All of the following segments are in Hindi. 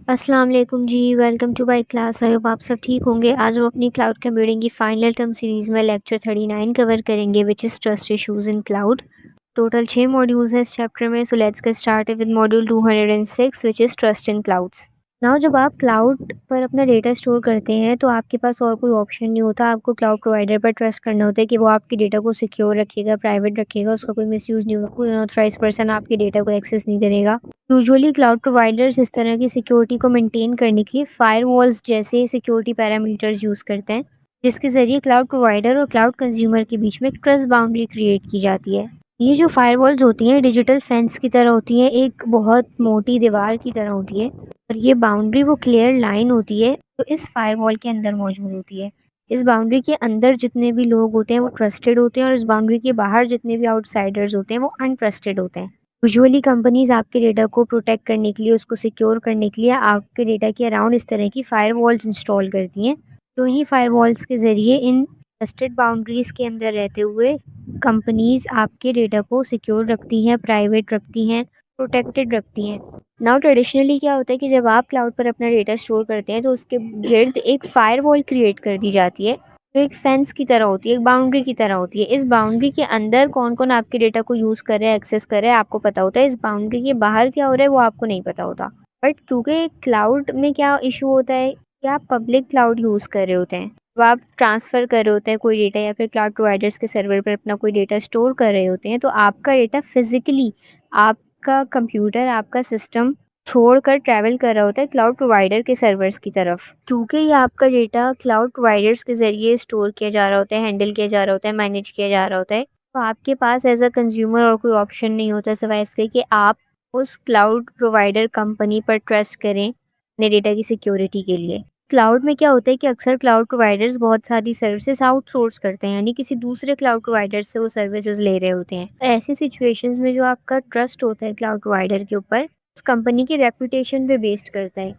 अस्सलाम वालेकुम जी, welcome to my class. I hope आप सब ठीक होंगे। आज हम अपनी क्लाउड कंप्यूटिंग की फाइनल टर्म सीरीज़ में लेक्चर 39 कवर करेंगे, which is trust issues in cloud. Total 6 modules हैं इस चैप्टर में, so let's get started with module 206 which is trust in clouds. Now जब आप क्लाउड पर अपना डेटा स्टोर करते हैं तो आपके पास और कोई ऑप्शन नहीं होता, आपको क्लाउड प्रोवाइडर पर ट्रस्ट करना होता है कि वो आपके डेटा को सिक्योर रखेगा, प्राइवेट रखेगा, उसका कोई मिसयूज़ नहीं होगा, कोई अनऑथराइज्ड पर्सन आपके डेटा को एक्सेस नहीं करेगा। यूजुअली क्लाउड प्रोवाइडर्स इस तरह की सिक्योरिटी को मेंटेन करने के लिए फायरवॉल्स जैसे सिक्योरिटी पैरामीटर्स यूज़ करते हैं, जिसके ज़रिए क्लाउड प्रोवाइडर और क्लाउड कंज्यूमर के बीच में एक ट्रस्ट बाउंड्री क्रिएट की जाती है। ये जो फायरवॉल्स होती हैं डिजिटल फेंस की तरह होती हैं, एक बहुत मोटी दीवार की तरह होती है, और ये बाउंड्री वो क्लियर लाइन होती है तो इस फायरवॉल के अंदर मौजूद होती है। इस बाउंड्री के अंदर जितने भी लोग होते हैं वो ट्रस्टेड होते हैं, और इस बाउंड्री के बाहर जितने भी आउटसाइडर्स होते हैं वो अनट्रस्टेड होते हैं। यूजुअली कंपनीज आपके डेटा को प्रोटेक्ट करने के लिए, उसको सिक्योर करने के लिए आपके डेटा के अराउंड इस तरह की फायरवॉल्स इंस्टॉल करती हैं। तो इन्हीं फायरवॉल्स के ज़रिए इन ट्रस्टेड बाउंड्रीज़ के अंदर रहते हुए कंपनीज आपके डेटा को सिक्योर रखती हैं, प्राइवेट रखती हैं, प्रोटेक्टेड रखती हैं। नाउ ट्रेडिशनली क्या होता है कि जब आप क्लाउड पर अपना डेटा स्टोर करते हैं तो उसके गिर्द एक फायरवॉल क्रिएट कर दी जाती है, जो एक फेंस की तरह होती है, एक बाउंड्री की तरह होती है। इस बाउंड्री के अंदर कौन कौन आपके डेटा को यूज़ कर रहा है, एक्सेस कर रहा है, आपको पता होता है। इस बाउंड्री के बाहर क्या हो रहा है वो आपको नहीं पता होता। बट क्योंकि क्लाउड में क्या इशू होता है कि आप पब्लिक क्लाउड यूज़ कर रहे होते हैं, तो आप ट्रांसफ़र कर रहे होते हैं कोई डेटा, या फिर क्लाउड प्रोवाइडर्स के सर्वर पर अपना कोई डेटा स्टोर कर रहे होते हैं, तो आपका डेटा फिज़िकली आपका कंप्यूटर, आपका सिस्टम छोड़कर ट्रैवल कर रहा होता है क्लाउड प्रोवाइडर के सर्वर्स की तरफ। क्योंकि ये आपका डेटा क्लाउड प्रोवाइडर्स के ज़रिए स्टोर किया जा रहा होता है, हैंडल किया जा रहा होता है, मैनेज किया जा रहा होता है, तो आपके पास एज अ कंज्यूमर और कोई ऑप्शन नहीं होता सिवाय इसके कि आप उस क्लाउड प्रोवाइडर कंपनी पर ट्रस्ट करें अपने डेटा की सिक्योरिटी के लिए। क्लाउड में क्या होता है कि अक्सर क्लाउड प्रोवाइडर्स बहुत सारी सर्विसेज आउटसोर्स करते हैं, यानी किसी दूसरे क्लाउड प्रोवाइडर से वो सर्विसेज ले रहे होते हैं। ऐसी सिचुएशंस में जो आपका ट्रस्ट होता है क्लाउड प्रोवाइडर के ऊपर, उस कंपनी की रेपुटेशन पे बेस्ड करता है।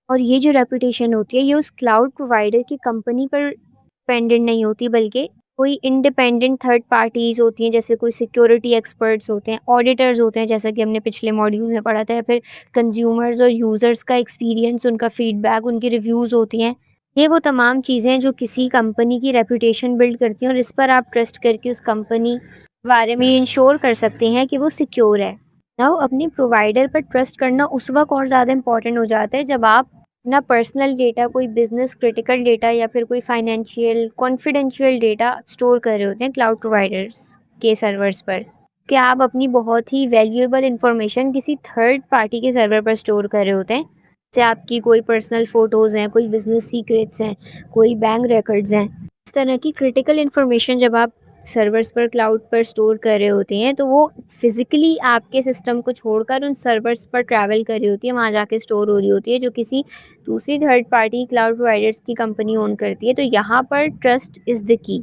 और ये जो रेपुटेशन होती है ये उस क्लाउड प्रोवाइडर की कंपनी पर डिपेंडेंट नहीं होती, बल्कि कोई इंडिपेंडेंट थर्ड पार्टीज़ होती हैं, जैसे कोई सिक्योरिटी एक्सपर्ट्स होते हैं, ऑडिटर्स होते हैं, जैसा कि हमने पिछले मॉड्यूल में पढ़ा था, या फिर कंज्यूमर्स और यूज़र्स का एक्सपीरियंस, उनका फीडबैक, उनकी रिव्यूज़ होती हैं। ये वो तमाम चीज़ें हैं जो किसी कंपनी की रेपुटेशन बिल्ड करती हैं, और इस पर आप ट्रस्ट करके उस कंपनी के बारे में इंश्योर कर सकते हैं कि वो सिक्योर है। नाउ अपने प्रोवाइडर पर ट्रस्ट करना उस वक्त और ज़्यादा इंपॉर्टेंट हो जाता है जब आप अपना पर्सनल डेटा, कोई बिजनेस क्रिटिकल डेटा, या फिर कोई फाइनेंशियल कॉन्फिडेंशियल डेटा स्टोर कर रहे होते हैं क्लाउड प्रोवाइडर्स के सर्वर्स पर, कि आप अपनी बहुत ही वैल्यूएबल इंफॉर्मेशन किसी थर्ड पार्टी के सर्वर पर स्टोर कर रहे होते हैं। जैसे आपकी कोई पर्सनल फ़ोटोज़ हैं, कोई बिजनेस सीक्रेट्स हैं, कोई बैंक रिकॉर्ड्स हैं। इस तरह की क्रिटिकल इन्फॉर्मेशन जब आप सर्वर्स पर, क्लाउड पर स्टोर कर रहे होते हैं, तो वो फिज़िकली आपके सिस्टम को छोड़कर उन सर्वर्स पर ट्रैवल कर रही होती है, वहाँ जाके स्टोर हो रही होती है, जो किसी दूसरी थर्ड पार्टी क्लाउड प्रोवाइडर्स की कंपनी ओन करती है। तो यहाँ पर ट्रस्ट इज़ द की।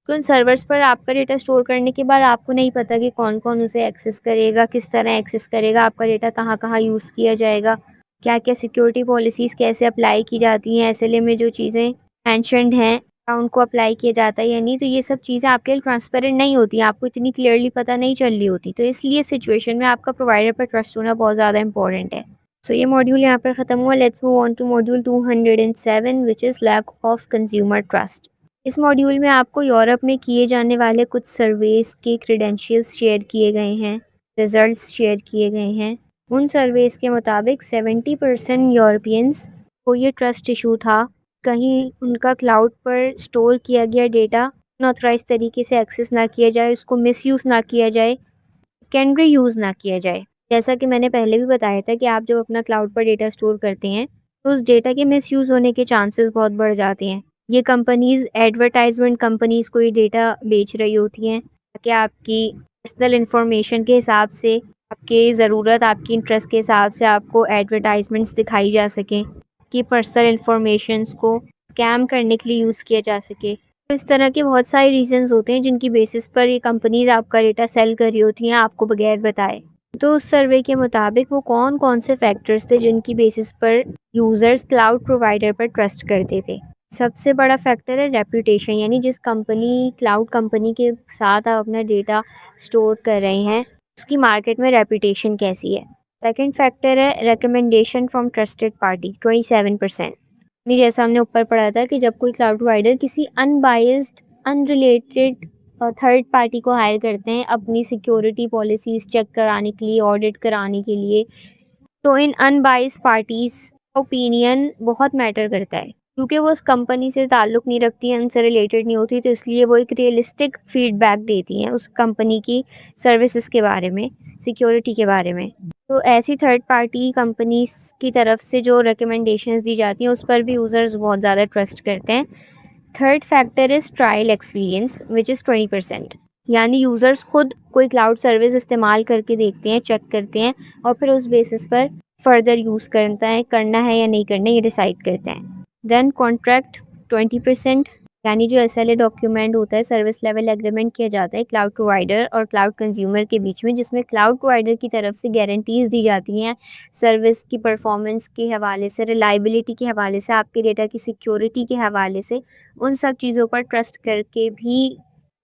तो उन सर्वर्स पर आपका डेटा स्टोर करने के बाद आपको नहीं पता कि कौन कौन उसे एक्सेस करेगा, किस तरह एक्सेस करेगा, आपका डेटा कहाँ कहाँ यूज़ किया जाएगा, क्या क्या सिक्योरिटी पॉलिसीज़ कैसे अप्लाई की जाती हैं, एसएलए में जो चीज़ें मैंशनड हैं क्या उनको अप्लाई किया जाता है या नहीं। तो ये सब चीज़ें आपके लिए ट्रांसपेरेंट नहीं होती हैं, आपको इतनी क्लियरली पता नहीं चल रही होती। तो इसलिए सिचुएशन में आपका प्रोवाइडर पर ट्रस्ट होना बहुत ज़्यादा इंपॉर्टेंट है। सो ये मॉड्यूल यहाँ पर ख़त्म हुआ। Let's move on to module 207 which is lack of consumer trust. इस मॉड्यूल में आपको यूरोप में किए जाने वाले कुछ सर्वेस के क्रेडेंशियल्स शेयर किए गए हैं, रिजल्ट्स शेयर किए गए हैं। उन सर्वेस के मुताबिक 70% यूरोपियंस को ये ट्रस्ट इशू था, कहीं उनका क्लाउड पर स्टोर किया गया डेटा अनऑथराइज तरीके से एक्सेस ना किया जाए, उसको मिसयूज़ ना किया जाए, सेकेंडरी यूज़ ना किया जाए। जैसा कि मैंने पहले भी बताया था कि आप जब अपना क्लाउड पर डेटा स्टोर करते हैं तो उस डेटा के मिसयूज़ होने के चांसेस बहुत बढ़ जाते हैं। ये कंपनीज़, एडवर्टाइजमेंट कंपनीज़ को ये डेटा बेच रही होती हैं ताकि आपकी पर्सनल इन्फॉर्मेशन के हिसाब से, आपकी ज़रूरत, आपकी इंटरेस्ट के हिसाब से आपको एडवर्टाइजमेंट्स दिखाई जा सकें, कि पर्सनल इन्फॉर्मेशंस को स्कैम करने के लिए यूज़ किया जा सके। तो इस तरह के बहुत सारे रीज़न्स होते हैं जिनकी बेसिस पर ये कंपनीज़ आपका डेटा सेल कर रही होती हैं आपको बगैर बताए। तो उस सर्वे के मुताबिक वो कौन कौन से फैक्टर्स थे जिनकी बेसिस पर यूज़र्स क्लाउड प्रोवाइडर पर ट्रस्ट करते थे। सबसे बड़ा फैक्टर है रेपुटेशन, यानी जिस कंपनी, क्लाउड कंपनी के साथ आप अपना डेटा स्टोर कर रहे हैं उसकी मार्केट में रेपुटेशन कैसी है। सेकंड फैक्टर है रिकमेंडेशन फ्रॉम ट्रस्टेड पार्टी 27%। नहीं, जैसा हमने ऊपर पढ़ा था कि जब कोई क्लाउड प्रोवाइडर किसी अनबायस्ड अनरिलेटेड थर्ड पार्टी को हायर करते हैं अपनी सिक्योरिटी पॉलिसीज चेक कराने के लिए, ऑडिट कराने के लिए, तो इन अनबाइस्ड पार्टीज ओपिनियन बहुत मैटर करता है, क्योंकि वो उस कंपनी से ताल्लुक़ नहीं रखती हैं, उनसे रिलेटेड नहीं होती, तो इसलिए वो एक रियलिस्टिक फीडबैक देती हैं उस कंपनी की सर्विसेज के बारे में, सिक्योरिटी के बारे में। तो ऐसी थर्ड पार्टी कंपनीज की तरफ से जो रिकमेंडेशंस दी जाती हैं उस पर भी यूज़र्स बहुत ज़्यादा ट्रस्ट करते हैं। Third factor is trial experience which is 20%। यानी यूज़र्स खुद कोई क्लाउड सर्विस इस्तेमाल करके देखते हैं, चेक करते हैं और फिर उस बेसिस पर फर्दर यूज़ करना है या नहीं करना ये डिसाइड करते हैं। Then contract 20%। यानी जो SLA डॉक्यूमेंट होता है, सर्विस लेवल एग्रीमेंट किया जाता है क्लाउड प्रोवाइडर और क्लाउड कंज्यूमर के बीच में, जिसमें क्लाउड प्रोवाइडर की तरफ से गारंटीज़ दी जाती हैं सर्विस की परफॉर्मेंस के हवाले से, रिलायबिलिटी के हवाले से, आपके डेटा की सिक्योरिटी के हवाले से। उन सब चीज़ों पर ट्रस्ट करके भी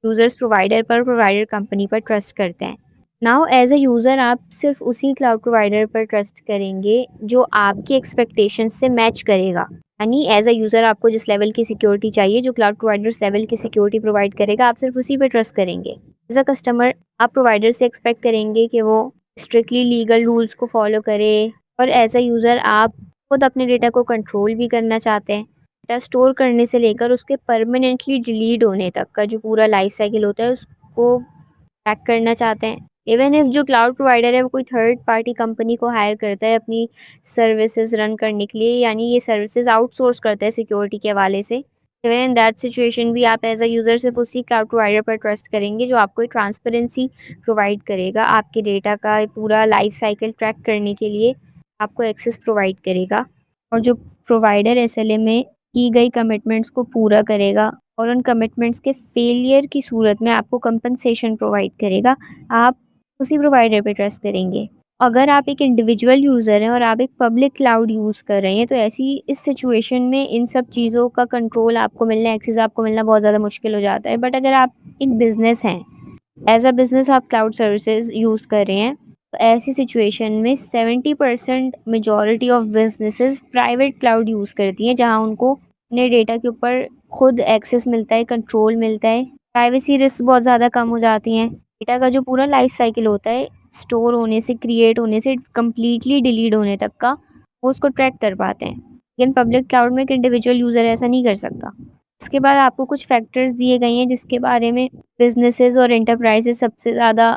यूज़र्स प्रोवाइडर कंपनी पर ट्रस्ट करते हैं। नाउ एज अ यूज़र आप सिर्फ उसी क्लाउड प्रोवाइडर पर ट्रस्ट करेंगे जो आपकी एक्सपेक्टेशन से मैच करेगा। यानी एज अ यूज़र आपको जिस लेवल की सिक्योरिटी चाहिए, जो क्लाउड प्रोवाइडर उस लेवल की सिक्योरिटी प्रोवाइड करेगा, आप सिर्फ उसी पे ट्रस्ट करेंगे। एज अ कस्टमर आप प्रोवाइडर से एक्सपेक्ट करेंगे कि वो स्ट्रिक्टली लीगल रूल्स को फॉलो करे, और एज अ यूज़र आप खुद अपने डेटा को कंट्रोल भी करना चाहते हैं। डेटा स्टोर करने से लेकर उसके परमानेंटली डिलीट होने तक का जो पूरा लाइफ साइकिल होता है उसको ट्रैक करना चाहते हैं। इवन इफ़ जो क्लाउड प्रोवाइडर है वो कोई थर्ड पार्टी कंपनी को हायर करता है अपनी सर्विसेज रन करने के लिए, यानी ये सर्विसेज आउटसोर्स करता है सिक्योरिटी के हवाले से, इवन इन दैट सिचुएशन भी आप एज अ यूज़र सिर्फ उसी क्लाउड प्रोवाइडर पर ट्रस्ट करेंगे जो आपको ट्रांसपेरेंसी प्रोवाइड करेगा, आपके डेटा का पूरा लाइफ साइकिल ट्रैक करने के लिए आपको एक्सेस प्रोवाइड करेगा, और जो प्रोवाइडर SLA में की गई कमिटमेंट्स को पूरा करेगा और उन कमिटमेंट्स के फेलियर की सूरत में आपको कंपनसेशन प्रोवाइड करेगा, आप उसी प्रोवाइडर पे ट्रस्ट करेंगे। अगर आप एक इंडिविजुअल यूज़र हैं और आप एक पब्लिक क्लाउड यूज़ कर रहे हैं, तो ऐसी इस सिचुएशन में इन सब चीज़ों का कंट्रोल आपको मिलना, एक्सेस आपको मिलना बहुत ज़्यादा मुश्किल हो जाता है। बट अगर आप एक बिज़नेस हैं, एज अ बिज़नेस आप क्लाउड सर्विसेज यूज़ कर रहे हैं, तो ऐसी सिचुएशन में 70% majority of businesses private cloud use करती हैं, जहां उनको अपने डेटा के ऊपर खुद एक्सेस मिलता है, कंट्रोल मिलता है, प्राइवेसी रिस्क बहुत ज़्यादा कम हो जाती हैं। डेटा का जो पूरा लाइफ साइकिल होता है स्टोर होने से, क्रिएट होने से कम्प्लीटली डिलीट होने तक का, वो उसको ट्रैक कर पाते हैं। लेकिन पब्लिक क्लाउड में एक इंडिविजुअल यूज़र ऐसा नहीं कर सकता। इसके बाद आपको कुछ फैक्टर्स दिए गए हैं जिसके बारे में बिजनेसेस और एंटरप्राइजेस सबसे ज़्यादा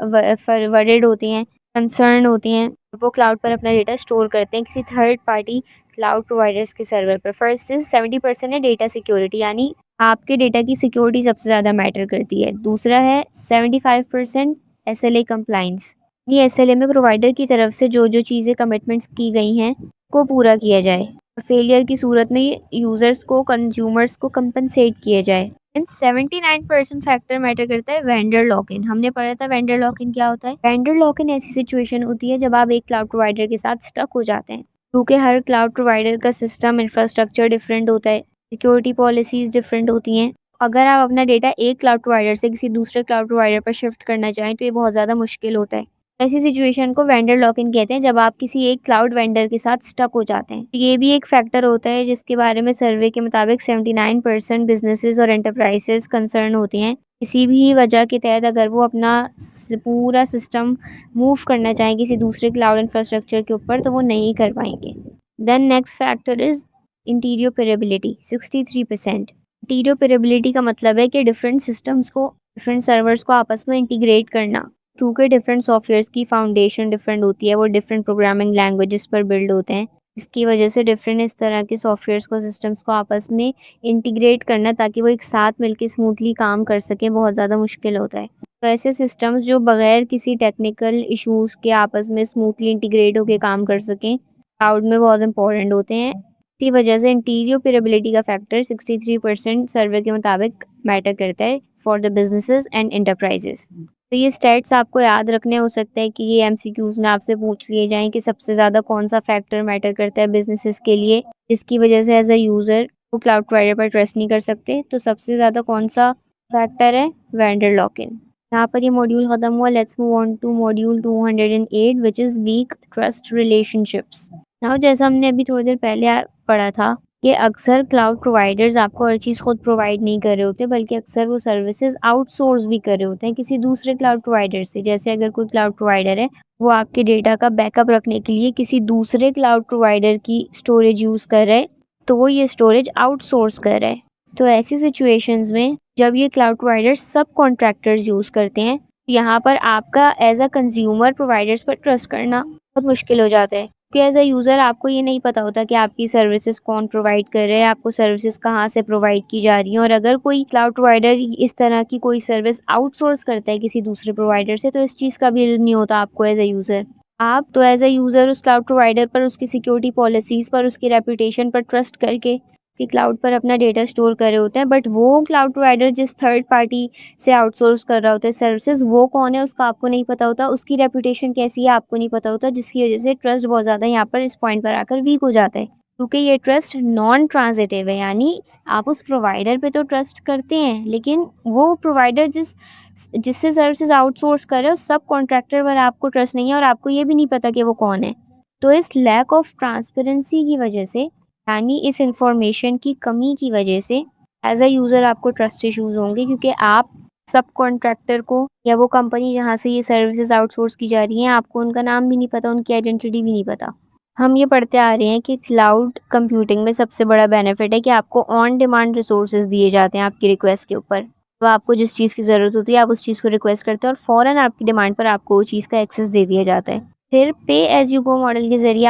वरीड होती हैं, कंसर्न होती हैं। वो क्लाउड पर अपना डेटा स्टोर करते हैं किसी थर्ड पार्टी क्लाउड प्रोवाइडर्स के सर्वर पर। फर्स्ट इज 70% है डेटा सिक्योरिटी, यानी आपके डेटा की सिक्योरिटी सबसे ज़्यादा मैटर करती है। दूसरा है 75% SLA कंप्लाइंस। ये SLA में प्रोवाइडर की तरफ से जो जो चीज़ें कमिटमेंट्स की गई हैं को पूरा किया जाए, फेलियर की सूरत में यूज़र्स को, कंज्यूमर्स को कंपनसेट किया जाए। इन 79% फैक्टर मैटर करता है वेंडर लॉक इन। हमने पढ़ा था वेंडर लॉक इन क्या होता है। वेंडर लॉक इन ऐसी सिचुएशन होती है जब आप एक क्लाउड प्रोवाइडर के साथ स्टक हो जाते हैं, क्योंकि हर क्लाउड प्रोवाइडर का सिस्टम इंफ्रास्ट्रक्चर डिफरेंट होता है, सिक्योरिटी पॉलिसीज़ डिफरेंट होती हैं। अगर आप अपना डेटा एक क्लाउड प्रोवाइडर से किसी दूसरे क्लाउड प्रोवाइडर पर शिफ्ट करना चाहें तो ये बहुत ज़्यादा मुश्किल होता है। ऐसी सिचुएशन को वेंडर लॉक इन कहते हैं, जब आप किसी एक क्लाउड वेंडर के साथ स्टक हो जाते हैं। ये भी एक फैक्टर होता है जिसके बारे में सर्वे के मुताबिक 79% बिजनेसेस और एंटरप्राइजेस कंसर्न होती हैं। किसी भी वजह के तहत अगर वो अपना पूरा सिस्टम मूव करना चाहें किसी दूसरे क्लाउड इंफ्रास्ट्रक्चर के ऊपर, तो वो नहीं कर पाएंगे। Then next factor is interoperability 63%। Interoperability का मतलब है कि डिफरेंट सिस्टम्स को, डिफरेंट सर्वर्स को आपस में इंटीग्रेट करना, क्योंकि डिफरेंट सॉफ्टवेयर्स की फाउंडेशन डिफरेंट होती है, वो डिफरेंट प्रोग्रामिंग लैंग्वेजेस पर बिल्ड होते हैं। इसकी वजह से डिफरेंट इस तरह के सॉफ्टवेयर्स को, सिस्टम्स को आपस में इंटीग्रेट करना ताकि वो एक साथ मिलकर स्मूथली काम कर सकें बहुत ज़्यादा मुश्किल होता है। तो ऐसे सिस्टम्स जो बगैर किसी टेक्निकल इश्यूज़ के आपस में स्मूथली इंटीग्रेट होकर काम कर सकें, क्लाउड में बहुत इंपॉर्टेंट होते हैं। इसी वजह से इंटीरियोपरेबिलिटी का फैक्टर 63% सर्वे के मुताबिक मैटर करता है for the businesses and enterprises. तो ये स्टेट्स आपको याद रखने हो सकता है कि ये MCQs में आपसे पूछ लिए जाएं कि सबसे ज़्यादा कौन सा फैक्टर मैटर करता है बिजनेसेस के लिए, जिसकी वजह से एज अ यूज़र वो क्लाउड प्रोवाइडर पर ट्रस्ट नहीं कर सकते। तो सबसे ज़्यादा कौन सा फैक्टर है, वेंडर लॉक इन। यहाँ पर ये मॉड्यूल ख़त्म हुआ। Let's move on to module 208 which is weak trust relationships. Now जैसा हमने अभी थोड़ी देर पहले पढ़ा था कि अक्सर क्लाउड प्रोवाइडर्स आपको हर चीज़ खुद प्रोवाइड नहीं कर रहे होते, बल्कि अक्सर वो सर्विसेज आउटसोर्स भी कर रहे होते हैं किसी दूसरे क्लाउड प्रोवाइडर से। जैसे अगर कोई क्लाउड प्रोवाइडर है, वो आपके डेटा का बैकअप रखने के लिए किसी दूसरे क्लाउड प्रोवाइडर की स्टोरेज यूज़ कर रहा है, तो वो ये स्टोरेज आउटसोर्स कर रहा है। तो ऐसी सिचुएशंस में जब ये क्लाउड प्रोवाइडर्स सब कॉन्ट्रैक्टर्स यूज़ करते हैं, यहाँ पर आपका एज अ कंज्यूमर प्रोवाइडर्स पर ट्रस्ट करना बहुत मुश्किल हो जाता है, कि एज अ यूज़र आपको ये नहीं पता होता कि आपकी सर्विसेज कौन प्रोवाइड कर रहे हैं, आपको सर्विसेज कहाँ से प्रोवाइड की जा रही हैं। और अगर कोई क्लाउड प्रोवाइडर इस तरह की कोई सर्विस आउटसोर्स करता है किसी दूसरे प्रोवाइडर से, तो इस चीज़ का भी इल्म नहीं होता आपको एज अ यूज़र। आप तो एज अ यूज़र उस क्लाउड प्रोवाइडर पर, उसकी सिक्योरिटी पॉलिसीज़ पर, उसकी रेपुटेशन पर ट्रस्ट करके कि क्लाउड पर अपना डेटा स्टोर कर रहे होते हैं। बट वो क्लाउड प्रोवाइडर जिस थर्ड पार्टी से आउटसोर्स कर रहा होता है सर्विसेज, वो कौन है उसका आपको नहीं पता होता, उसकी रेपुटेशन कैसी है आपको नहीं पता होता, जिसकी वजह से ट्रस्ट बहुत ज़्यादा यहाँ पर इस पॉइंट पर आकर वीक हो जाता है। क्योंकि ये ट्रस्ट नॉन ट्रांजिटिव है, यानी आप उस प्रोवाइडर पे तो ट्रस्ट करते हैं, लेकिन वो प्रोवाइडर जिससे सर्विसेज आउटसोर्स कर रहे हो, सब कॉन्ट्रैक्टर पर आपको ट्रस्ट नहीं है और आपको ये भी नहीं पता कि वो कौन है। तो इस लैक ऑफ ट्रांसपेरेंसी की वजह से, यानी इस इंफॉर्मेशन की कमी की वजह से, एज अ यूज़र आपको ट्रस्ट इश्यूज़ होंगे, क्योंकि आप सब कॉन्ट्रैक्टर को या वो कंपनी जहाँ से ये सर्विसेज आउटसोर्स की जा रही हैं, आपको उनका नाम भी नहीं पता, उनकी आइडेंटिटी भी नहीं पता। हम ये पढ़ते आ रहे हैं कि क्लाउड कंप्यूटिंग में सबसे बड़ा बेनिफिट है कि आपको ऑन डिमांड रिसोर्सेज दिए जाते हैं आपकी रिक्वेस्ट के ऊपर। तो आपको जिस चीज़ की ज़रूरत होती है, आप उस चीज़ को रिक्वेस्ट करते हैं और फ़ौरन आपकी डिमांड पर आपको वो चीज़ का एक्सेस दे दिया जाता है। फिर पे एज़ यू गो मॉडल के ज़रिए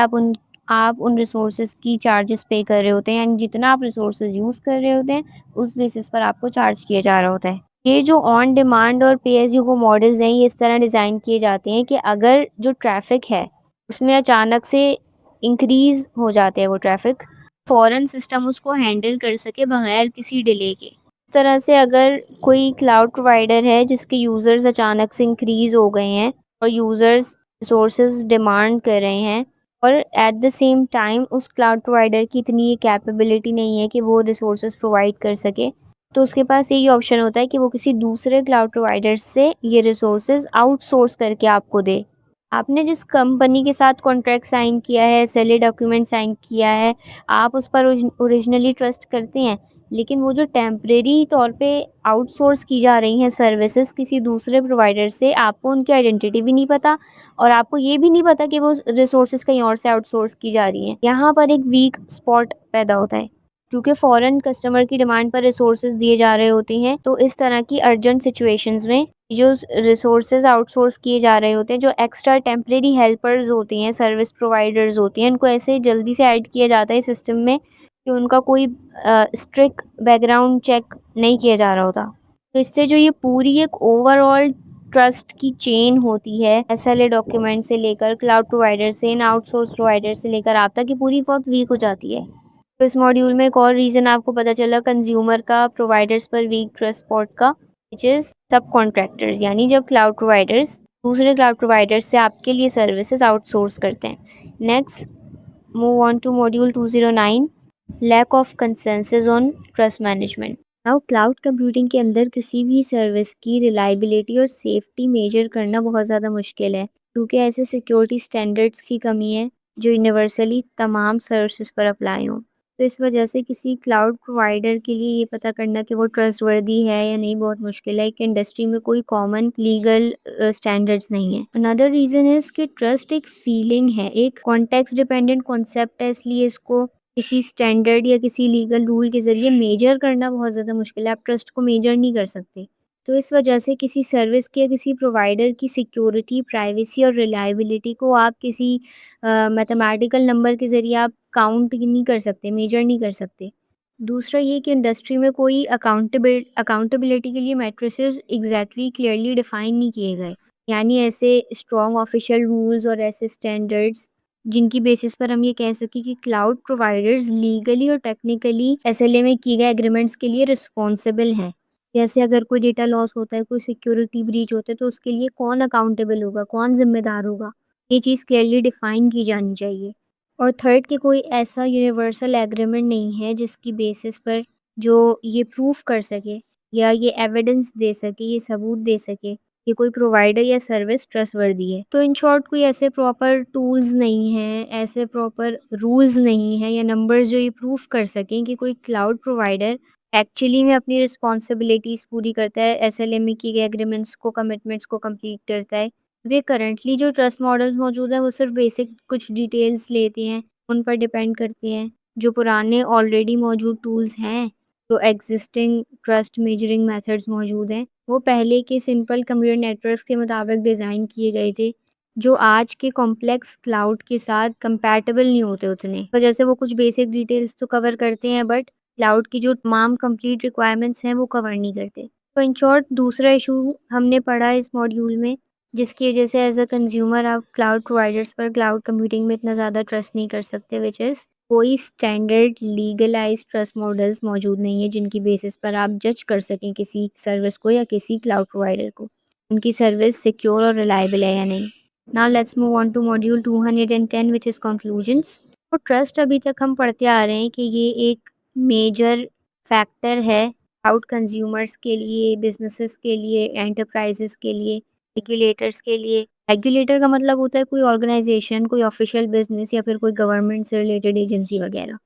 आप उन रिसोर्सेज की चार्जेस पे कर रहे होते हैं, यानी जितना आप रिसोर्सेज यूज़ कर रहे होते हैं, उस बेसिस पर आपको चार्ज किया जा रहा होता है। ये जो ऑन डिमांड और पे एज़ यू गो मॉडल्स हैं, ये इस तरह डिज़ाइन किए जाते हैं कि अगर जो ट्रैफ़िक है, उसमें अचानक से इंक्रीज़ हो जाते हैं वो ट्रैफ़िक, फ़ौरन सिस्टम उसको हैंडल कर सके बगैर किसी डिले के। इस तरह से अगर कोई क्लाउड प्रोवाइडर है जिसके यूज़र्स अचानक से इंक्रीज़ हो गए हैं और यूज़र्स रिसोर्सेज डिमांड कर रहे हैं, और एट द सेम टाइम उस क्लाउड प्रोवाइडर की इतनी ये कैपेबिलिटी नहीं है कि वो रिसोर्सेज प्रोवाइड कर सके, तो उसके पास यही ऑप्शन होता है कि वो किसी दूसरे क्लाउड प्रोवाइडर से ये रिसोर्सेज आउटसोर्स करके आपको दे। आपने जिस कंपनी के साथ कॉन्ट्रैक्ट साइन किया है, एसएलए डॉक्यूमेंट साइन किया है, आप उस पर ओरिजिनली ट्रस्ट करते हैं, लेकिन वो जो टेम्परेरी तौर पे आउटसोर्स की जा रही हैं सर्विसेज किसी दूसरे प्रोवाइडर से, आपको उनकी आइडेंटिटी भी नहीं पता और आपको ये भी नहीं पता कि वो रिसोर्सेज कहीं और से आउटसोर्स की जा रही हैं। यहाँ पर एक वीक स्पॉट पैदा होता है, क्योंकि फ़ौरन कस्टमर की डिमांड पर रिसोर्सेज दिए जा रहे होते हैं। तो इस तरह की अर्जेंट सिचुएशंस में जो रिसोर्सेज आउटसोर्स किए जा रहे होते हैं, जो एक्स्ट्रा टेम्परेरी हेल्पर्स होती हैं, सर्विस प्रोवाइडर्स होती हैं, उनको ऐसे जल्दी से ऐड किया जाता है सिस्टम में कि उनका कोई स्ट्रिक्ट बैकग्राउंड चेक नहीं किया जा रहा होता। तो इससे जो ये पूरी एक ओवरऑल ट्रस्ट की चेन होती है, एसएलए डॉक्यूमेंट से लेकर क्लाउड प्रोवाइडर से, इन आउटसोर्स प्रोवाइडर से लेकर आप तक, की पूरी बहुत वीक हो जाती है। तो इस मॉड्यूल में एक और रीज़न आपको पता चला कंज्यूमर का प्रोवाइडर्स पर वीक ट्रस्ट स्पॉट का, विच इज़ सब कॉन्ट्रैक्टर्स, यानी जब क्लाउड प्रोवाइडर्स दूसरे क्लाउड प्रोवाइडर्स से आपके लिए सर्विसेज आउटसोर्स करते हैं। Next, move on to module 209, lack of consensus on trust management. Now cloud computing के अंदर किसी भी सर्विस की रिलायबिलिटी और सेफ्टी मेजर करना बहुत ज़्यादा मुश्किल है, क्योंकि ऐसे सिक्योरिटी स्टैंडर्ड्स की कमी है जो यूनिवर्सली तमाम सर्विसेज पर अप्लाई हों। तो इस वजह से किसी क्लाउड प्रोवाइडर के लिए ये पता करना कि वो ट्रस्टवर्दी है या नहीं बहुत मुश्किल है, कि इंडस्ट्री में कोई कॉमन लीगल स्टैंडर्ड्स नहीं है। अनदर रीज़न इज़ कि ट्रस्ट एक फीलिंग है, एक कॉन्टेक्स्ट डिपेंडेंट कॉन्सेप्ट है, इसलिए इसको किसी स्टैंडर्ड या किसी लीगल रूल के ज़रिए मेजर करना बहुत ज़्यादा मुश्किल है। आप ट्रस्ट को मेजर नहीं कर सकते। तो इस वजह से किसी सर्विस की या किसी प्रोवाइडर की सिक्योरिटी, प्राइवेसी और रिलायबिलिटी को आप किसी मैथमेटिकल नंबर के ज़रिए आप काउंट नहीं कर सकते, मेजर नहीं कर सकते। दूसरा ये कि इंडस्ट्री में कोई अकाउंटेबिलिटी के लिए मैट्रिसेस एग्जैक्टली क्लियरली डिफाइन नहीं किए गए, यानी ऐसे स्ट्रॉन्ग ऑफिशियल रूल्स और ऐसे स्टैंडर्ड्स जिनकी बेसिस पर हम ये कह सकें कि क्लाउड प्रोवाइडर्स लीगली और टेक्निकली एसएलए में किए गए एग्रीमेंट्स के लिए रिस्पॉन्सिबल हैं। जैसे अगर कोई डेटा लॉस होता है, कोई सिक्योरिटी ब्रीच होता है, तो उसके लिए कौन अकाउंटेबल होगा, कौन जिम्मेदार होगा, ये चीज़ क्लियरली डिफाइन की जानी चाहिए। और थर्ड, कि कोई ऐसा यूनिवर्सल एग्रीमेंट नहीं है जिसकी बेसिस पर जो ये प्रूफ कर सके या ये एविडेंस दे सके, ये सबूत दे सके कि कोई प्रोवाइडर या सर्विस ट्रस्टवर्दी है। तो इन शॉर्ट कोई ऐसे प्रॉपर टूल्स नहीं हैं, ऐसे प्रॉपर रूल्स नहीं हैं या नंबर्स जो ये प्रूफ कर सकें कि कोई क्लाउड प्रोवाइडर एक्चुअली में अपनी रिस्पॉन्सिबिलिटीज़ पूरी करता है, एसएलए में किए गए एग्रीमेंट्स को, कमिटमेंट्स को कंप्लीट करता है। वे करंटली जो ट्रस्ट मॉडल्स मौजूद हैं वो सिर्फ बेसिक कुछ डिटेल्स लेती हैं, उन पर डिपेंड करती हैं। जो पुराने ऑलरेडी मौजूद टूल्स हैं, जो एग्जिस्टिंग ट्रस्ट मेजरिंग मेथड्स मौजूद हैं, वो पहले के सिंपल कंप्यूटर नेटवर्क्स के मुताबिक डिज़ाइन किए गए थे, जो आज के कॉम्प्लेक्स क्लाउड के साथ कंपैटिबल नहीं होते उतने। वजह से वो कुछ बेसिक डिटेल्स तो कवर करते हैं बट क्लाउड की जो तमाम कंप्लीट रिक्वायरमेंट्स हैं वो कवर नहीं करते। तो इन शॉर्ट दूसरा इशू हमने पढ़ा इस मॉड्यूल में, जिसकी वजह से एज़ अ कंज्यूमर आप क्लाउड प्रोवाइडर्स पर क्लाउड कंप्यूटिंग में इतना ज़्यादा ट्रस्ट नहीं कर सकते, विच इज़ कोई स्टैंडर्ड लीगलाइज्ड ट्रस्ट मॉडल्स मौजूद नहीं है जिनकी बेसिस पर आप जज कर सकें किसी सर्विस को या किसी क्लाउड प्रोवाइडर को, उनकी सर्विस सिक्योर और रिलायबल है या नहीं। Now let's move on to module 210 which is conclusions. तो ट्रस्ट अभी तक हम पढ़ते आ रहे हैं कि ये एक मेजर फैक्टर है क्लाउड कंज्यूमर्स के लिए, बिजनेसेस के लिए, एंटरप्राइजेस के लिए, रेगुलेटर्स के लिए। रेगुलेटर का मतलब होता है कोई ऑर्गेनाइजेशन, कोई ऑफिशियल बिजनेस या फिर कोई गवर्नमेंट से रिलेटेड एजेंसी वगैरह।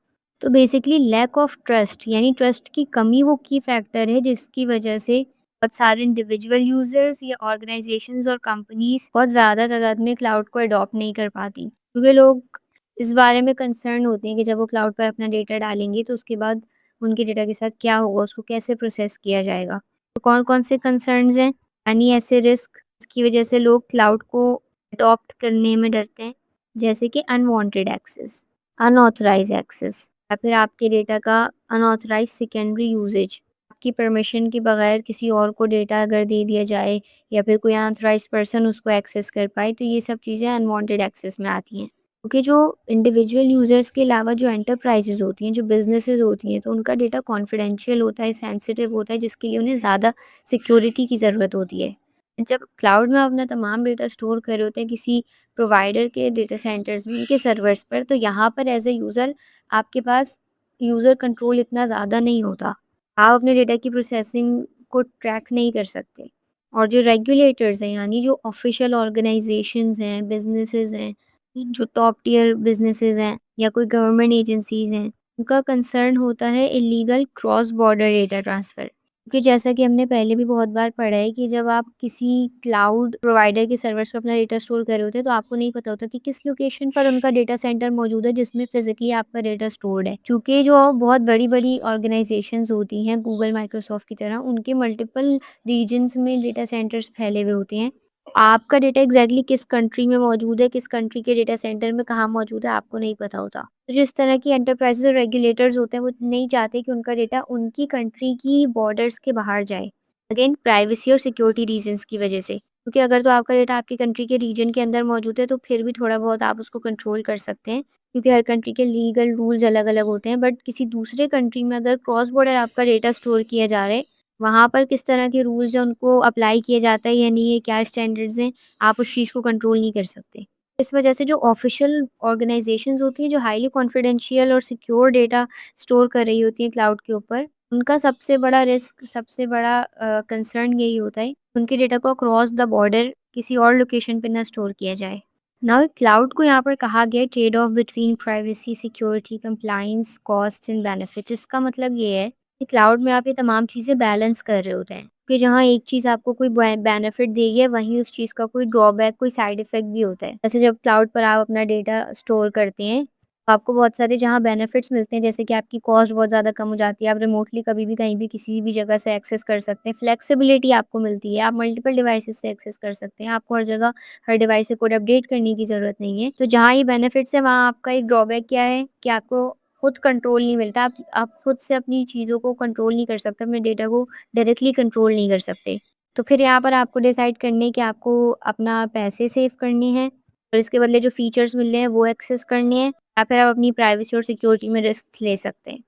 तो बेसिकली लैक ऑफ ट्रस्ट यानी ट्रस्ट की कमी वो की फैक्टर है जिसकी वजह से बहुत सारे इंडिविजुअल यूजर्स या ऑर्गेनाइजेशंस और कंपनीज बहुत ज़्यादा तादाद में क्लाउड को अडॉप्ट नहीं कर पाती, क्योंकि लोग इस बारे में कंसर्न होते हैं कि जब वो क्लाउड पर अपना डेटा डालेंगे तो उसके बाद उनके डेटा के साथ क्या होगा, उसको कैसे प्रोसेस किया जाएगा। तो कौन कौन से कंसर्न्स हैं यानी ऐसे रिस्क जिसकी वजह से लोग क्लाउड को अडॉप्ट करने में डरते हैं, जैसे कि अनवांटेड एक्सेस, अनऑथराइज एक्सेस या फिर आपके डेटा का अनऑथराइज सेकेंडरी यूजेज, आपकी परमिशन के बगैर किसी और को डेटा अगर दे दिया जाए या फिर कोई अनऑथराइज पर्सन उसको एक्सेस कर पाए, तो ये सब चीज़ें अनवांटेड एक्सेस में आती हैं। क्योंकि जो इंडिविजुअल यूज़र्स के अलावा जो एंटरप्राइजेज़ होती हैं, जो बिज़नेसेस होती हैं, तो उनका डेटा कॉन्फिडेंशियल होता है, सेंसिटिव होता है, जिसके लिए उन्हें ज़्यादा सिक्योरिटी की ज़रूरत होती है। जब क्लाउड में आप अपना तमाम डेटा स्टोर कर रहे होते हैं किसी प्रोवाइडर के डेटा सेंटर्स में, उनके सर्वर्स पर, तो यहाँ पर एज ए यूज़र आपके पास यूज़र कंट्रोल इतना ज़्यादा नहीं होता। आप अपने डेटा की प्रोसेसिंग को ट्रैक नहीं कर सकते। और जो रेगुलेटर्स हैं यानी जो ऑफिशियल ऑर्गेनाइजेशंस हैं, बिजनेसेस हैं, जो टॉप टियर बिजनेसेस हैं या कोई गवर्नमेंट एजेंसीज हैं, उनका कंसर्न होता है illegal cross border data transfer. क्योंकि जैसा कि हमने पहले भी बहुत बार पढ़ा है कि जब आप किसी क्लाउड प्रोवाइडर के सर्वर्स पर अपना डेटा स्टोर कर रहे होते हैं तो आपको नहीं पता होता कि किस लोकेशन पर उनका डेटा सेंटर मौजूद है जिसमें फिजिकली आपका डेटा स्टोर्ड है। क्योंकि जो बहुत बड़ी बड़ी ऑर्गेनाइजेशंस होती हैं गूगल, माइक्रोसॉफ्ट की तरह, उनके मल्टीपल रीजन्स में डेटा सेंटर्स फैले हुए होते हैं। आपका डेटा एग्जैक्टली किस कंट्री में मौजूद है, किस कंट्री के डेटा सेंटर में कहाँ मौजूद है, आपको नहीं पता होता। तो जिस तरह की एंटरप्राइजेज और रेगुलेटर्स होते हैं वो नहीं चाहते कि उनका डेटा उनकी कंट्री की बॉर्डर्स के बाहर जाए, अगेन प्राइवेसी और सिक्योरिटी रीजंस की वजह से। क्योंकि अगर तो आपका डेटा आपकी कंट्री के रीजन के अंदर मौजूद है तो फिर भी थोड़ा बहुत आप उसको कंट्रोल कर सकते हैं, क्योंकि हर कंट्री के लीगल रूल्स अलग अलग होते हैं। बट किसी दूसरे कंट्री में अगर क्रॉस बॉर्डर आपका डेटा स्टोर किया जा रहा है, वहाँ पर किस तरह के रूल्स हैं उनको अप्लाई किया जाता है या नहीं है, क्या स्टैंडर्ड्स हैं, आप उस चीज़ को कंट्रोल नहीं कर सकते। इस वजह से जो ऑफिशियल ऑर्गेनाइजेशंस होती हैं जो हाईली कॉन्फिडेंशियल और सिक्योर डेटा स्टोर कर रही होती हैं क्लाउड के ऊपर, उनका सबसे बड़ा रिस्क, सबसे बड़ा कंसर्न यही होता है उनके डेटा को क्रॉस द बॉर्डर किसी और लोकेशन पे ना स्टोर किया जाए। नाउ क्लाउड को यहाँ पर कहा गया है trade off between privacy, security, compliance, cost and benefits. इसका मतलब ये है कि क्लाउड में आप ये तमाम चीज़ें बैलेंस कर रहे होते हैं कि जहाँ एक चीज़ आपको कोई बेनिफिट देगी है वहीं उस चीज़ का कोई ड्रॉबैक, कोई साइड इफ़ेक्ट भी होता है। जैसे जब क्लाउड पर आप अपना डेटा स्टोर करते हैं तो आपको बहुत सारे जहाँ बेनिफिट्स मिलते हैं, जैसे कि आपकी कॉस्ट बहुत ज़्यादा कम हो जाती है, आप रिमोटली कभी भी कहीं भी किसी भी जगह से एक्सेस कर सकते हैं, फ्लेक्सिबिलिटी आपको मिलती है, आप मल्टीपल डिवाइसेस से एक्सेस कर सकते हैं, आपको हर जगह हर डिवाइस से कोड अपडेट करने की ज़रूरत नहीं है। तो जहाँ ये बेनिफिट्स है वहाँ आपका एक ड्रॉबैक क्या है कि आपको खुद कंट्रोल नहीं मिलता, आप खुद से अपनी चीज़ों को कंट्रोल नहीं कर सकते, अपने डेटा को डायरेक्टली कंट्रोल नहीं कर सकते। तो फिर यहाँ पर आपको डिसाइड करने है कि आपको अपना पैसे सेव करने हैं और इसके बदले जो फीचर्स मिल रहे हैं वो एक्सेस करने हैं, या फिर आप अपनी प्राइवेसी और सिक्योरिटी में रिस्क ले सकते हैं।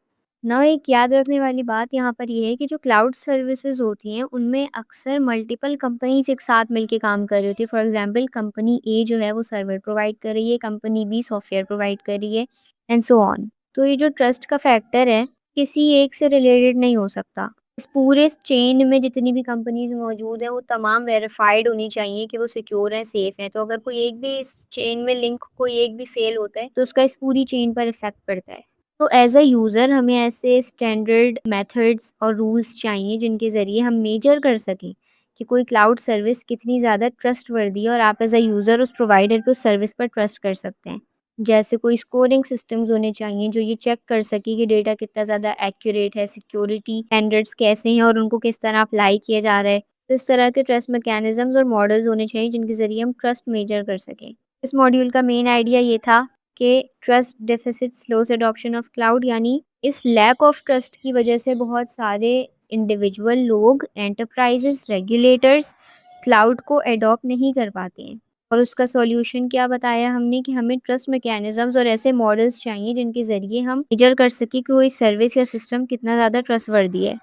ना एक याद रखने वाली बात यहाँ पर ये है कि जो क्लाउड सर्विसेज होती हैं उनमें अक्सर मल्टीपल कंपनीज एक साथ मिलके काम कर रही होती है। फॉर एग्जांपल कंपनी ए जो है वो सर्वर प्रोवाइड कर रही है, कंपनी बी सॉफ्टवेयर प्रोवाइड कर रही है, एंड सो ऑन। तो ये जो ट्रस्ट का फैक्टर है किसी एक से रिलेटेड नहीं हो सकता, इस पूरे चेन में जितनी भी कंपनीज़ मौजूद हैं, वो तमाम वेरिफाइड होनी चाहिए कि वो सिक्योर हैं, सेफ हैं। तो अगर कोई एक भी इस चेन में लिंक कोई एक भी फेल होता है, तो उसका इस पूरी चेन पर इफ़ेक्ट पड़ता है। तो एज़ अ यूज़र हमें ऐसे स्टैंडर्ड मेथड्स और रूल्स चाहिए जिनके ज़रिए हम मेजर कर सकें कि कोई क्लाउड सर्विस कितनी ज़्यादा ट्रस्टवर्दी है और आप एज़ अ यूज़र उस प्रोवाइडर पे उस सर्विस पर ट्रस्ट कर सकते हैं। जैसे कोई स्कोरिंग सिस्टम्स होने चाहिए जो ये चेक कर सके कि डेटा कितना ज़्यादा एक्यूरेट है, सिक्योरिटी स्टैंडर्ड्स कैसे हैं और उनको किस तरह अप्लाई किया जा रहा है। तो इस तरह के ट्रस्ट मैकेनिज़्म्स और मॉडल्स होने चाहिए जिनके ज़रिए हम ट्रस्ट मेजर कर सकें। इस मॉड्यूल का मेन आइडिया ये था कि trust deficit slows adoption of cloud, यानी इस लैक ऑफ ट्रस्ट की वजह से बहुत सारे इंडिविजुअल लोग, एंटरप्राइजेस, रेगुलेटर्स क्लाउड को एडॉप्ट नहीं कर पाते हैं। और उसका सॉल्यूशन क्या बताया हमने कि हमें ट्रस्ट मैकेनिज़म्स और ऐसे मॉडल्स चाहिए जिनके ज़रिए हम मेजर कर सकें कि कोई सर्विस या सिस्टम कितना ज़्यादा ट्रस्टवर्दी है।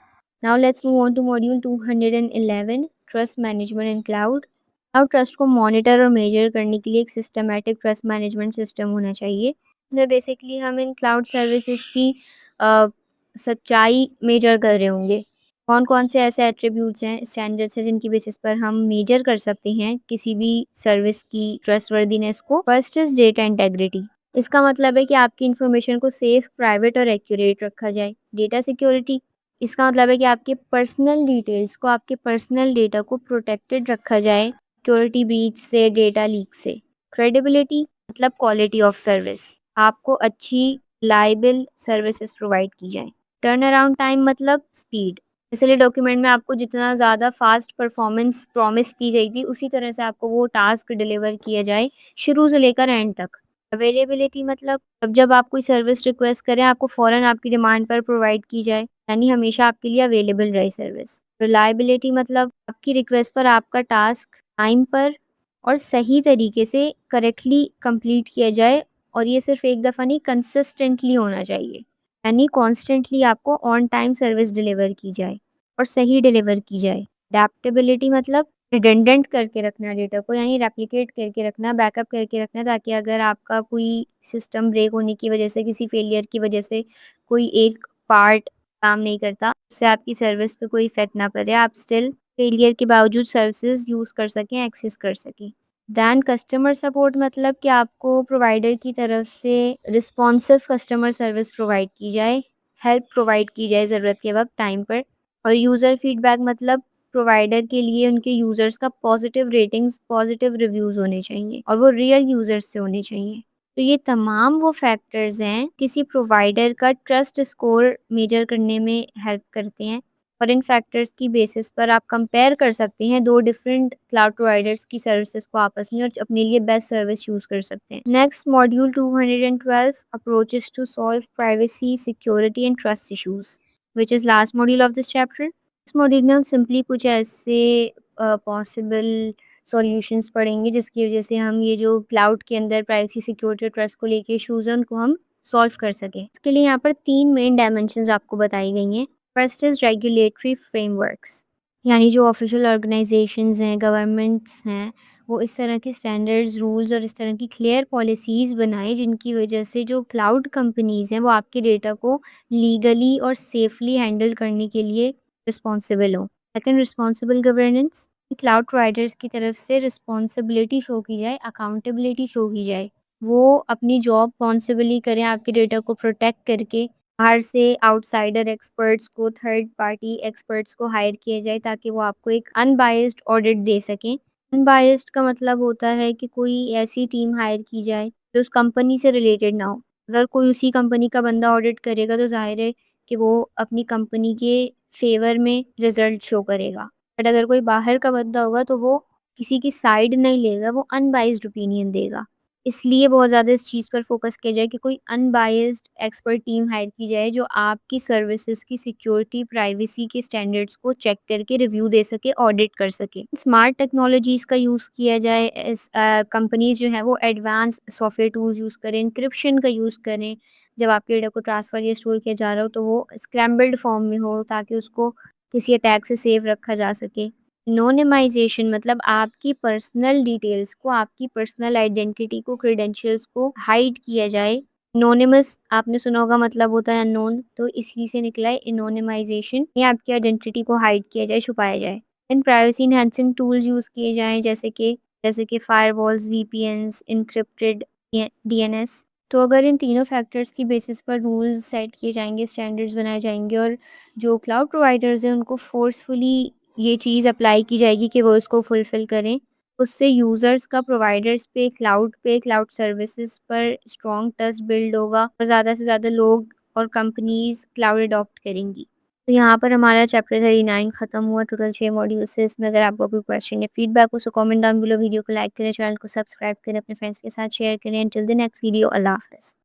Now let's move on to module 211, trust management in cloud. अब ट्रस्ट को मॉनिटर और मेजर करने के लिए एक सिस्टमैटिक ट्रस्ट मैनेजमेंट सिस्टम होना चाहिए। तो बेसिकली हम इन क्लाउड सर्विसेज की अ, सच्चाई मेजर कर रहे होंगे। कौन-कौन से ऐसे एट्रिब्यूट्स हैं, स्टैंडर्ड्स हैं जिनकी बेसिस पर हम मेजर कर सकते हैं किसी भी सर्विस की ट्रस्टवर्दीनेस को। First is data integrity. इसका मतलब है कि आपकी इन्फॉर्मेशन को सेफ, प्राइवेट और एक्यूरेट रखा जाए। डेटा सिक्योरिटी, इसका मतलब है कि आपके पर्सनल डिटेल्स को, आपके पर्सनल डेटा को प्रोटेक्टेड रखा जाए सिक्योरिटी ब्रीच से, डेटा लीक से। क्रेडिबिलिटी मतलब क्वालिटी ऑफ सर्विस, आपको अच्छी रिलायबल सर्विसेज प्रोवाइड की जाए। टर्न अराउंड टाइम मतलब स्पीड, इसलिए डॉक्यूमेंट में आपको जितना ज़्यादा फास्ट परफॉर्मेंस प्रॉमिस की गई थी उसी तरह से आपको वो टास्क डिलीवर किया जाए शुरू से लेकर एंड तक। अवेलेबिलिटी मतलब अब जब आप कोई सर्विस रिक्वेस्ट करें आपको फ़ौरन आपकी डिमांड पर प्रोवाइड की जाए, यानी हमेशा आपके लिए अवेलेबल रहे सर्विस। रिलायबिलिटी मतलब आपकी रिक्वेस्ट पर आपका टास्क टाइम पर और सही तरीके से करेक्टली कंप्लीट किया जाए, और ये सिर्फ एक दफ़ा नहीं, कंसिस्टेंटली होना चाहिए, यानी कॉन्स्टेंटली आपको ऑन टाइम सर्विस डिलीवर की जाए और सही डिलीवर की जाए। अडैप्टेबिलिटी मतलब रिडंडेंट करके रखना डेटा को, यानी रेप्लिकेट करके रखना, बैकअप करके रखना, ताकि अगर आपका कोई सिस्टम ब्रेक होने की वजह से, किसी फेलियर की वजह से कोई एक पार्ट काम नहीं करता, उससे आपकी सर्विस पे कोई इफ़ेक्ट ना पड़े, आप स्टिल फेलियर के बावजूद सर्विसेज यूज़ कर सकें, एक्सेस कर सकें। दैन कस्टमर सपोर्ट मतलब कि आपको प्रोवाइडर की तरफ से रिस्पॉन्सिव कस्टमर सर्विस प्रोवाइड की जाए, हेल्प प्रोवाइड की जाए ज़रूरत के वक़्त टाइम पर। और यूज़र फीडबैक मतलब प्रोवाइडर के लिए उनके यूज़र्स का पॉजिटिव रेटिंग्स, पॉजिटिव रिव्यूज़ होने चाहिए और वो रियल यूज़र्स से होने चाहिए। तो ये तमाम वो फैक्टर्स हैं किसी प्रोवाइडर का ट्रस्ट स्कोर मेजर करने में हेल्प करते हैं, और इन फैक्टर्स की बेसिस पर आप कंपेयर कर सकते हैं दो डिफरेंट क्लाउड प्रोवाइडर्स की सर्विसेज को आपस में और अपने लिए बेस्ट सर्विस चूज़ कर सकते हैं। Next module 212, approaches to solve privacy, security and trust issues, which is last module of this chapter. इस मॉड्यूल में हम सिंपली कुछ ऐसे पॉसिबल सॉल्यूशंस पढ़ेंगे जिसकी वजह से हम ये जो क्लाउड के अंदर प्राइवेसी, सिक्योरिटी और ट्रस्ट को लेके इश्यूज़ हैं उनको हम सॉल्व कर सकें। इसके लिए यहाँ पर 3 मेन डायमेंशंस आपको बताई गई हैं। फर्स्ट इज़ रेगुलेटरी फ्रेमवर्क्स, यानी जो ऑफिशियल ऑर्गेनाइजेशंस हैं, गवर्नमेंट्स हैं, वो इस तरह के स्टैंडर्ड्स, रूल्स और इस तरह की क्लियर पॉलिसीज़ बनाएं जिनकी वजह से जो क्लाउड कंपनीज़ हैं वो आपके डेटा को लीगली और सेफली हैंडल करने के लिए रिस्पॉन्सिबल हों। Second, responsible governance, cloud providers की तरफ से रिस्पॉन्सिबिलिटी शो की जाए, अकाउंटेबिलिटी शो की जाए, वो अपनी जॉब पॉन्सिबली करें आपके डेटा को प्रोटेक्ट करके। बाहर से आउटसाइडर एक्सपर्ट्स को, थर्ड पार्टी एक्सपर्ट्स को हायर किया जाए ताकि वो आपको एक अनबायस्ड ऑडिट दे सकें। अनबायस्ड का मतलब होता है कि कोई ऐसी टीम हायर की जाए जो उस कंपनी से रिलेटेड ना हो। अगर कोई उसी कंपनी का बंदा ऑडिट करेगा तो ज़ाहिर है कि वो अपनी कंपनी के फेवर में रिजल्ट शो करेगा। बट अगर कोई बाहर का बंदा होगा तो वो किसी की साइड नहीं लेगा, वो अनबायस्ड ओपिनियन देगा। इसलिए बहुत ज़्यादा इस चीज़ पर फोकस किया जाए कि कोई अनबायस्ड एक्सपर्ट टीम हायर की जाए जो आपकी सर्विसेज की सिक्योरिटी, प्राइवेसी के स्टैंडर्ड्स को चेक करके रिव्यू दे सके, ऑडिट कर सके। स्मार्ट टेक्नोलॉजीज़ का यूज़ किया जाए, कंपनीज जो हैं वो एडवांस सॉफ्टवेयर टूल्स यूज़ करें, इंक्रिप्शन का यूज़ करें। जब आपके डेटा को ट्रांसफ़र या स्टोर किया जा रहा हो तो वो स्क्रैम्बल्ड फॉर्म में हो ताकि उसको किसी अटैक से सेव रखा जा सके। एनोनिमाइज़ेशन मतलब आपकी पर्सनल डिटेल्स को, आपकी पर्सनल आइडेंटिटी को, क्रेडेंशियल्स को हाइड किया जाए एनोनिमस आपने सुना होगा मतलब होता है अननोन, तो इसी से निकला है एनोनिमाइजेशन। ये आपकी आइडेंटिटी को हाइड किया जाए, छुपाया जाए। And privacy enhancing tools use किए जाएँ जैसे कि फायरवॉल्स, वीपीएन्स, एन्क्रिप्टेड डीएनएस। तो अगर इन तीनों फैक्टर्स की बेसिस पर रूल्स सेट किए जाएँगे, स्टैंडर्ड्स बनाए जाएँगे और जो क्लाउड प्रोवाइडर्स हैं उनको फोर्सफुली ये चीज़ अप्लाई की जाएगी कि वो इसको फुलफ़िल करें। उससे यूज़र्स का प्रोवाइडर्स पे, क्लाउड सर्विसेज़ पर स्ट्रॉन्ग ट्रस्ट बिल्ड होगा और ज़्यादा से ज़्यादा लोग और कंपनीज़ क्लाउड अडॉप्ट करेंगी। तो यहाँ पर हमारा चैप्टर 39 खत्म हुआ। टोटल 6 मॉड्यूल्स है इसमें। अगर आपको कोई क्वेश्चन या फीडबैक हो so comment down below. Video को लाइक करें, चैनल को सब्सक्राइब करें, अपने फ्रेंड्स के साथ शेयर करें। टिल द नेक्स्ट वीडियो, अल्लाह हाफ़िज़।